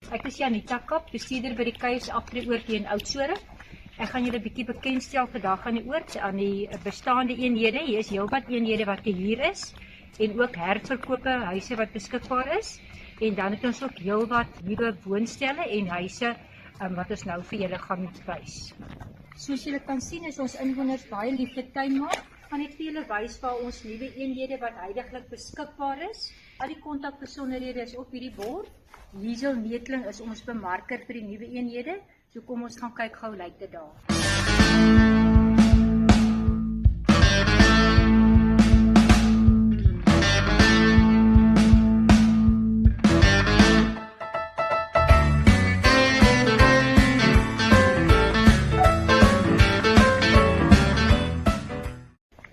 Ek is Janita Kap, bestuurder by die Kuiers Agri-oord in Oudtshoorn. Ek gaan julle 'n bietjie bekendstel vandag aan die oord aan die bestaande eenhede. Hier is heelwat eenhede wat hier is en ook herverkope huise wat beskikbaar is. En dan het ons ook heelwat nuwe woonstelle en huise wat ons nou vir julle gaan wys. Soos julle kan sien is ons inwoners baie lief vir tuinmaak. Gaan ek vir julle wys waar ons nuwe eenhede wat huidiglik beskikbaar is. Al die kontakbesonderhede is op hierdie bord. Liesel Neetling is ons bemarker vir die nuwe eenhede. So kom ons gaan kyk gou lyk dit daar.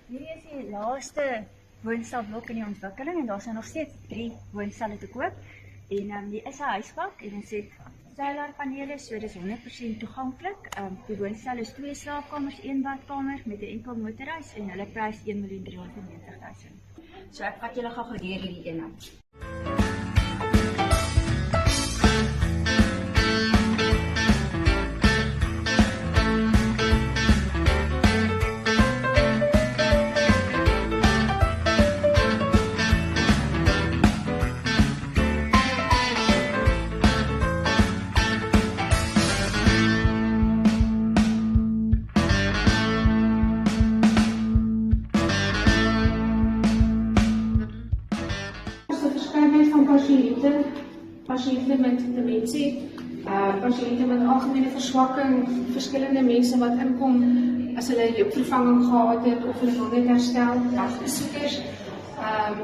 Hierdie is die laaste woonstelblok in die ontwikkeling en daar is nog steeds 3 woonstelle te koop. En die is 'n huisbak en ons het solarpanele, so dis 100% toeganklik. Die woonstel is 2 slaapkamers, 1 badkamer met 'n enkel motorhuis en hulle prys 1.390.000. So ek vat julle gou deur hierdie ene. Pasiënte met demensie, pasiënte met algemene verswakking, verskillende mense wat inkom as hulle loopvervanging gehad het of hulle wil net herstel, dagbesoekers,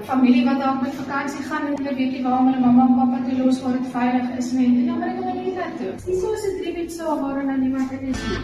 familie wat dalk met vakansie gaan en hulle weet nie waar hulle mamma en pappa te los waar dit veilig is nie, en dan bring hulle net daartoe. Dis nie soos 'n 3-bed saal waar nou niemand in is nie.